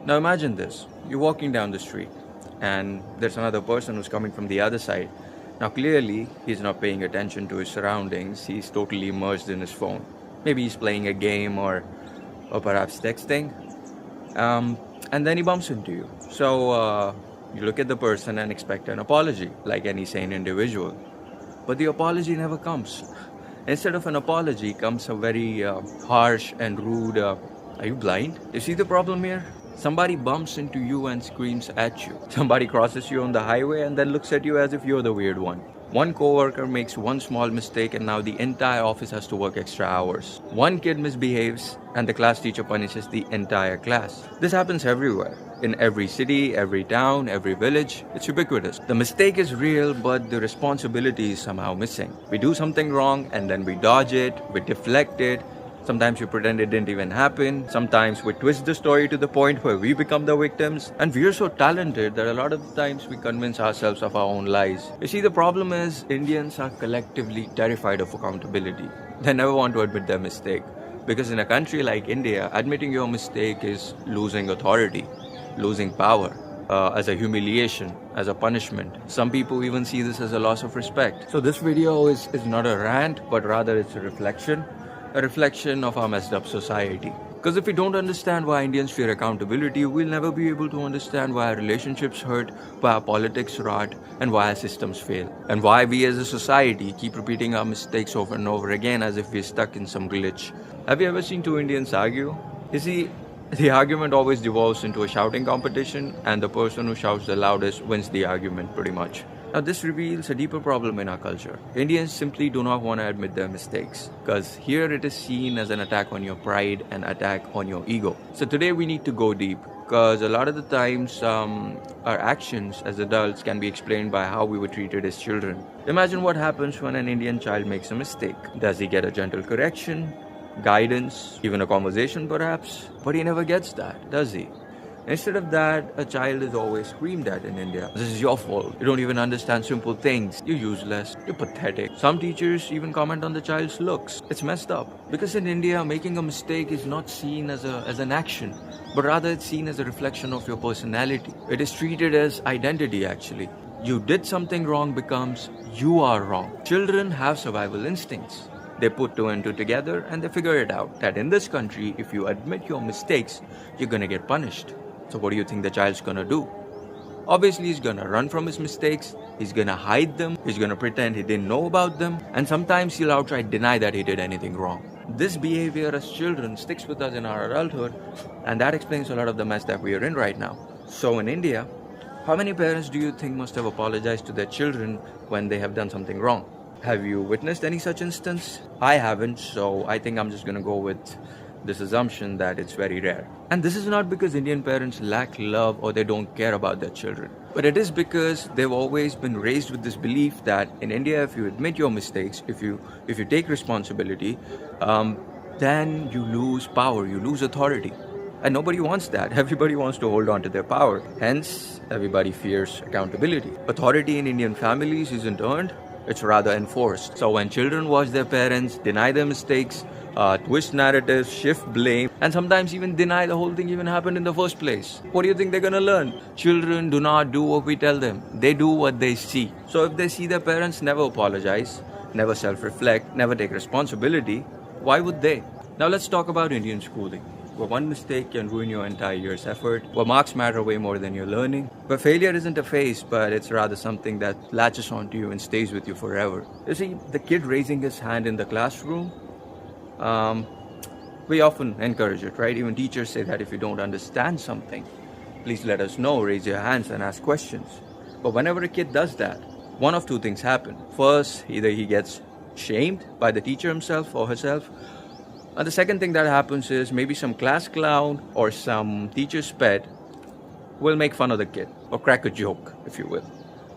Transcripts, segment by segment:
Now imagine this. You're walking down the street and there's another person who's coming from the other side. Now clearly he's not paying attention to his surroundings. He's totally immersed in his phone. Maybe he's playing a game or perhaps texting. And then he bumps into you. So you look at the person and expect an apology, like any sane individual. But the apology never comes. Instead of an apology comes a very harsh and rude, are you blind? You see the problem here? Somebody bumps into you and screams at you. Somebody crosses you on the highway and then looks at you as if you're the weird one. One coworker makes one small mistake and now the entire office has to work extra hours. One kid misbehaves and the class teacher punishes the entire class. This happens everywhere. In every city, every town, every village. It's ubiquitous. The mistake is real, but the responsibility is somehow missing. We do something wrong and then we dodge it, we deflect it. Sometimes we pretend it didn't even happen. Sometimes we twist the story to the point where we become the victims. And we are so talented that a lot of the times we convince ourselves of our own lies. You see, the problem is Indians are collectively terrified of accountability. They never want to admit their mistake. Because in a country like India, admitting your mistake is losing authority, losing power. As a humiliation, as a punishment. Some people even see this as a loss of respect. So this video is not a rant, but rather it's a reflection of our messed up society. Because if we don't understand why Indians fear accountability, we'll never be able to understand why our relationships hurt, why our politics rot, and why our systems fail. And why we as a society keep repeating our mistakes over and over again as if we're stuck in some glitch. Have you ever seen two Indians argue? You see, the argument always devolves into a shouting competition, and the person who shouts the loudest wins the argument pretty much. Now this reveals a deeper problem in our culture. Indians simply do not want to admit their mistakes because here it is seen as an attack on your pride and attack on your ego. So today we need to go deep because a lot of the times our actions as adults can be explained by how we were treated as children. Imagine what happens when an Indian child makes a mistake. Does he get a gentle correction, guidance, even a conversation perhaps? But he never gets that, does he? Instead of that, a child is always screamed at in India. This is your fault. You don't even understand simple things. You're useless. You're pathetic. Some teachers even comment on the child's looks. It's messed up. Because in India, making a mistake is not seen as an action, but rather it's seen as a reflection of your personality. It is treated as identity actually. You did something wrong becomes you are wrong. Children have survival instincts. They put two and two together and they figure it out that in this country, if you admit your mistakes, you're gonna get punished. So what do you think the child's gonna do? Obviously, he's gonna run from his mistakes, he's gonna hide them, he's gonna pretend he didn't know about them, and sometimes he'll outright deny that he did anything wrong. This behavior as children sticks with us in our adulthood, and that explains a lot of the mess that we are in right now. So in India, how many parents do you think must have apologized to their children when they have done something wrong? Have you witnessed any such instance? I haven't, so I think I'm just gonna go with this assumption that it's very rare. And this is not because Indian parents lack love or they don't care about their children, but it is because they've always been raised with this belief that in India, if you admit your mistakes, if you take responsibility, then you lose power, you lose authority. And nobody wants that. Everybody wants to hold on to their power. Hence, everybody fears accountability. Authority in Indian families isn't earned, it's rather enforced. So when children watch their parents deny their mistakes, twist narratives, shift blame, and sometimes even deny the whole thing even happened in the first place, what do you think they're gonna learn? Children do not do what we tell them. They do what they see. So if they see their parents never apologize, never self-reflect, never take responsibility, why would they? Now let's talk about Indian schooling, where one mistake can ruin your entire year's effort, where marks matter way more than your learning, where failure isn't a phase, but it's rather something that latches onto you and stays with you forever. You see, the kid raising his hand in the classroom, we often encourage it, right? Even teachers say that if you don't understand something, please let us know, raise your hands and ask questions. But whenever a kid does that, one of two things happen. First, either he gets shamed by the teacher himself or herself, and the second thing that happens is maybe some class clown or some teacher's pet will make fun of the kid or crack a joke, if you will.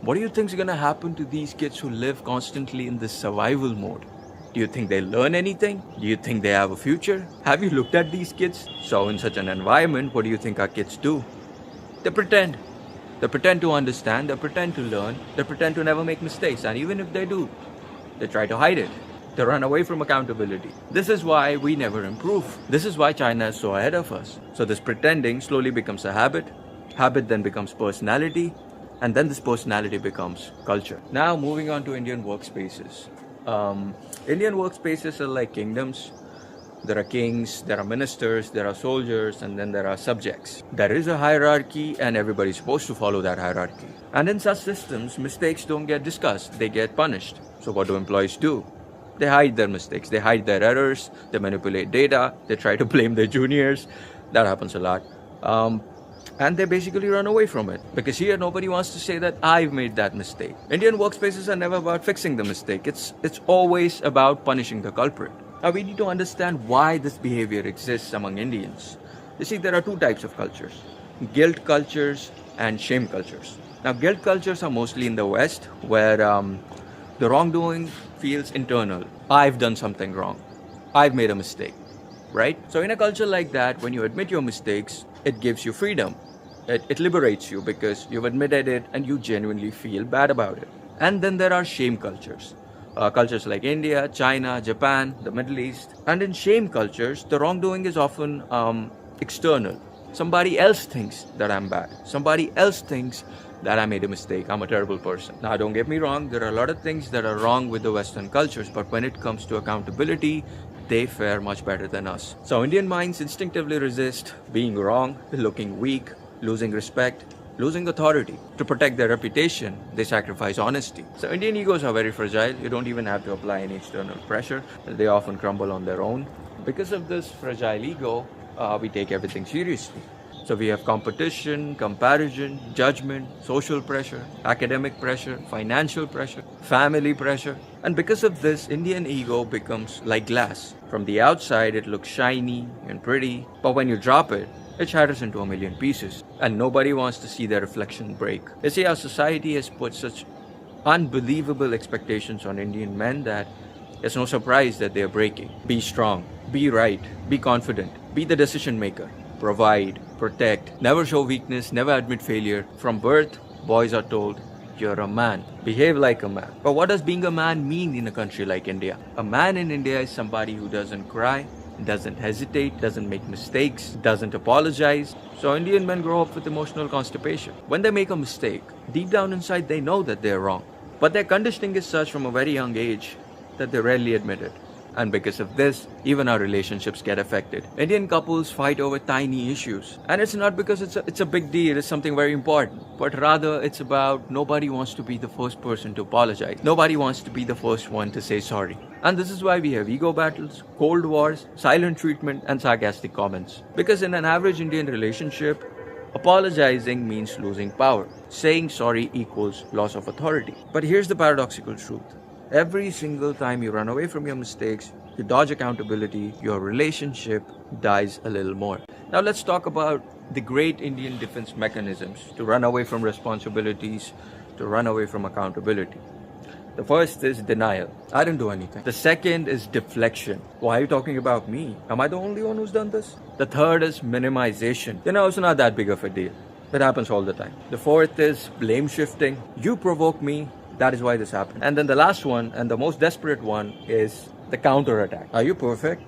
What do you think is going to happen to these kids who live constantly in this survival mode? Do you think they learn anything? Do you think they have a future? Have you looked at these kids? So in such an environment, what do you think our kids do? They pretend. They pretend to understand, they pretend to learn, they pretend to never make mistakes, and even if they do, they try to hide it. They run away from accountability. This is why we never improve. This is why China is so ahead of us. So this pretending slowly becomes a habit. Habit then becomes personality. And then this personality becomes culture. Now moving on to Indian workspaces. Indian workspaces are like kingdoms. There are kings, there are ministers, there are soldiers, and then there are subjects. There is a hierarchy and everybody's supposed to follow that hierarchy. And in such systems, mistakes don't get discussed, they get punished. So what do employees do? They hide their mistakes, they hide their errors, they manipulate data, they try to blame their juniors. That happens a lot. And they basically run away from it. Because here nobody wants to say that I've made that mistake. Indian workspaces are never about fixing the mistake. It's always about punishing the culprit. Now we need to understand why this behavior exists among Indians. You see, there are two types of cultures. Guilt cultures and shame cultures. Now guilt cultures are mostly in the West, where the wrongdoing feels internal. I've done something wrong. I've made a mistake, right? So in a culture like that, when you admit your mistakes, it gives you freedom. It liberates you because you've admitted it and you genuinely feel bad about it. And then there are shame cultures. Cultures like India, China, Japan, the Middle East. And in shame cultures, the wrongdoing is often external. Somebody else thinks that I'm bad. Somebody else thinks that I made a mistake. I'm a terrible person. Now, don't get me wrong. There are a lot of things that are wrong with the Western cultures. But when it comes to accountability, they fare much better than us. So Indian minds instinctively resist being wrong, looking weak, losing respect, losing authority. To protect their reputation, they sacrifice honesty. So Indian egos are very fragile. You don't even have to apply any external pressure. They often crumble on their own. Because of this fragile ego, we take everything seriously. So we have competition, comparison, judgment, social pressure, academic pressure, financial pressure, family pressure. And because of this, Indian ego becomes like glass. From the outside, it looks shiny and pretty, but when you drop it, it shatters into a million pieces. And nobody wants to see their reflection break. You see, our society has put such unbelievable expectations on Indian men that it's no surprise that they are breaking. Be strong, be right, be confident, be the decision maker, provide, protect, never show weakness, never admit failure. From birth, boys are told, you're a man, behave like a man. But what does being a man mean in a country like India? A man in India is somebody who doesn't cry, doesn't hesitate, doesn't make mistakes, doesn't apologize. So Indian men grow up with emotional constipation. When they make a mistake, deep down inside they know that they're wrong. But their conditioning is such from a very young age that they rarely admit it. And because of this, even our relationships get affected. Indian couples fight over tiny issues. And it's not because it's a big deal, it's something very important. But rather, it's about nobody wants to be the first person to apologize. Nobody wants to be the first one to say sorry. And this is why we have ego battles, cold wars, silent treatment, and sarcastic comments. Because in an average Indian relationship, apologizing means losing power. Saying sorry equals loss of authority. But here's the paradoxical truth. Every single time you run away from your mistakes, you dodge accountability, your relationship dies a little more. Now let's talk about the great Indian defense mechanisms to run away from responsibilities, to run away from accountability. The first is denial. I didn't do anything. The second is deflection. Why are you talking about me? Am I the only one who's done this? The third is minimization. It's not that big of a deal. It happens all the time. The fourth is blame shifting. You provoke me. That is why this happened. And then the last one, and the most desperate one, is the counterattack. Are you perfect?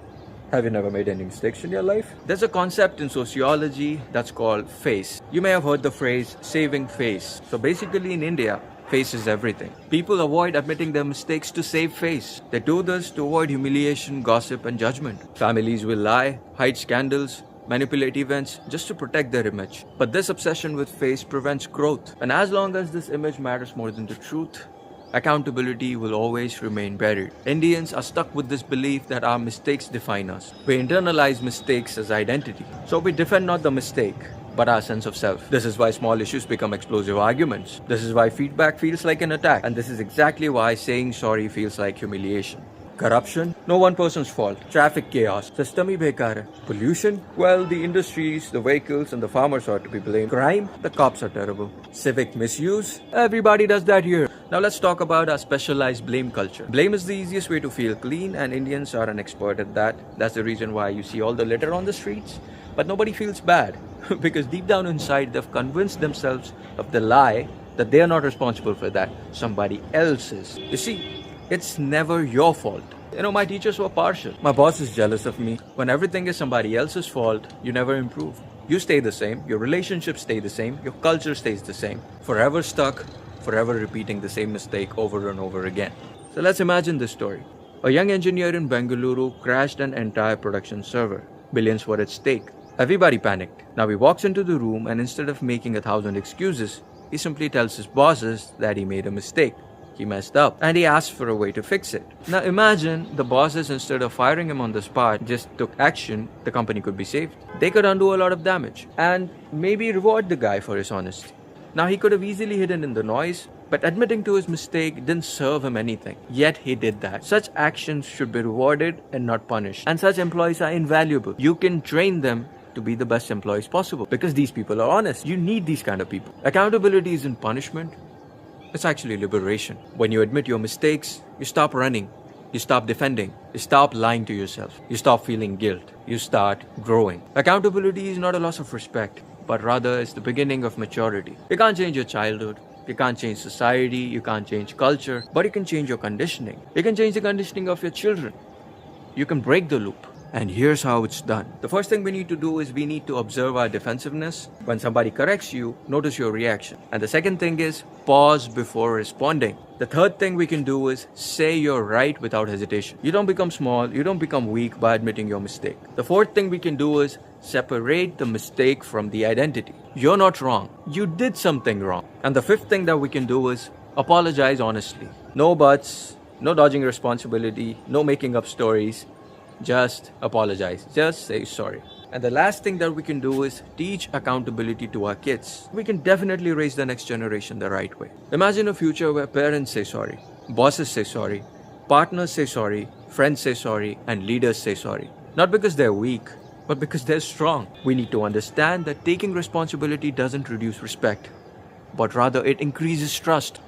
Have you never made any mistakes in your life? There's a concept in sociology that's called face. You may have heard the phrase saving face. So basically in India, face is everything. People avoid admitting their mistakes to save face. They do this to avoid humiliation, gossip, and judgment. Families will lie, hide scandals, manipulate events just to protect their image. But this obsession with face prevents growth. And as long as this image matters more than the truth, accountability will always remain buried. Indians are stuck with this belief that our mistakes define us. We internalize mistakes as identity. So we defend not the mistake, but our sense of self. This is why small issues become explosive arguments. This is why feedback feels like an attack. And this is exactly why saying sorry feels like humiliation. Corruption? No one person's fault. Traffic chaos. System hi bekar hai. Pollution? Well, the industries, the vehicles, and the farmers are to be blamed. Crime? The cops are terrible. Civic misuse? Everybody does that here. Now let's talk about our specialized blame culture. Blame is the easiest way to feel clean, and Indians are an expert at that. That's the reason why you see all the litter on the streets. But nobody feels bad because deep down inside they've convinced themselves of the lie that they are not responsible for that. Somebody else is. You see, it's never your fault. My teachers were partial. My boss is jealous of me. When everything is somebody else's fault, you never improve. You stay the same, your relationships stay the same, your culture stays the same. Forever stuck, forever repeating the same mistake over and over again. So let's imagine this story. A young engineer in Bengaluru crashed an entire production server. Billions were at stake. Everybody panicked. Now he walks into the room and instead of making 1,000 excuses, he simply tells his bosses that he made a mistake. He messed up and he asked for a way to fix it. Now imagine the bosses, instead of firing him on the spot, just took action. The company could be saved. They could undo a lot of damage and maybe reward the guy for his honesty. Now he could have easily hidden in the noise, but admitting to his mistake didn't serve him anything. Yet he did that. Such actions should be rewarded and not punished. And such employees are invaluable. You can train them to be the best employees possible because these people are honest. You need these kind of people. Accountability isn't punishment. It's actually liberation. When you admit your mistakes, you stop running, you stop defending, you stop lying to yourself, you stop feeling guilt, you start growing. Accountability is not a loss of respect, but rather it's the beginning of maturity. You can't change your childhood, you can't change society, you can't change culture, but you can change your conditioning. You can change the conditioning of your children. You can break the loop. And here's how it's done. The first thing we need to do is we need to observe our defensiveness. When somebody corrects you, notice your reaction. And the second thing is pause before responding. The third thing we can do is say you're right without hesitation. You don't become small, you don't become weak by admitting your mistake. The fourth thing we can do is separate the mistake from the identity. You're not wrong. You did something wrong. And the fifth thing that we can do is apologize honestly. No buts, no dodging responsibility, no making up stories. Just apologize. Just say sorry. And the last thing that we can do is teach accountability to our kids. We can definitely raise the next generation the right way. Imagine a future where parents say sorry, bosses say sorry, partners say sorry, friends say sorry, and leaders say sorry. Not because they're weak, but because they're strong. We need to understand that taking responsibility doesn't reduce respect, but rather it increases trust.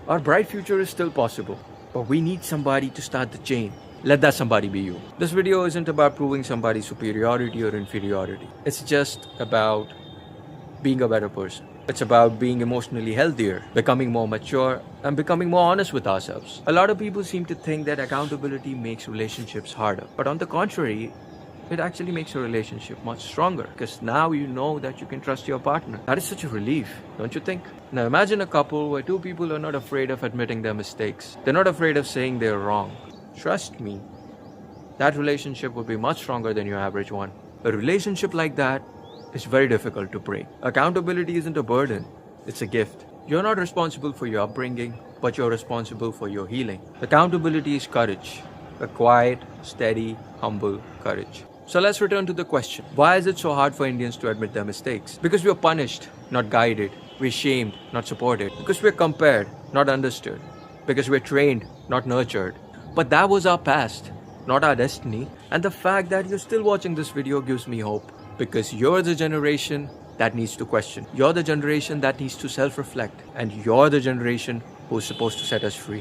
Our bright future is still possible, but we need somebody to start the chain. Let that somebody be you. This video isn't about proving somebody's superiority or inferiority. It's just about being a better person. It's about being emotionally healthier, becoming more mature, and becoming more honest with ourselves. A lot of people seem to think that accountability makes relationships harder. But on the contrary, it actually makes a relationship much stronger because now you know that you can trust your partner. That is such a relief, don't you think? Now imagine a couple where two people are not afraid of admitting their mistakes. They're not afraid of saying they're wrong. Trust me, that relationship will be much stronger than your average one. A relationship like that is very difficult to break. Accountability isn't a burden, it's a gift. You're not responsible for your upbringing, but you're responsible for your healing. Accountability is courage, a quiet, steady, humble courage. So let's return to the question. Why is it so hard for Indians to admit their mistakes? Because we're punished, not guided. We're shamed, not supported. Because we're compared, not understood. Because we're trained, not nurtured. But that was our past, not our destiny. And the fact that you're still watching this video gives me hope. Because you're the generation that needs to question. You're the generation that needs to self-reflect. And you're the generation who's supposed to set us free.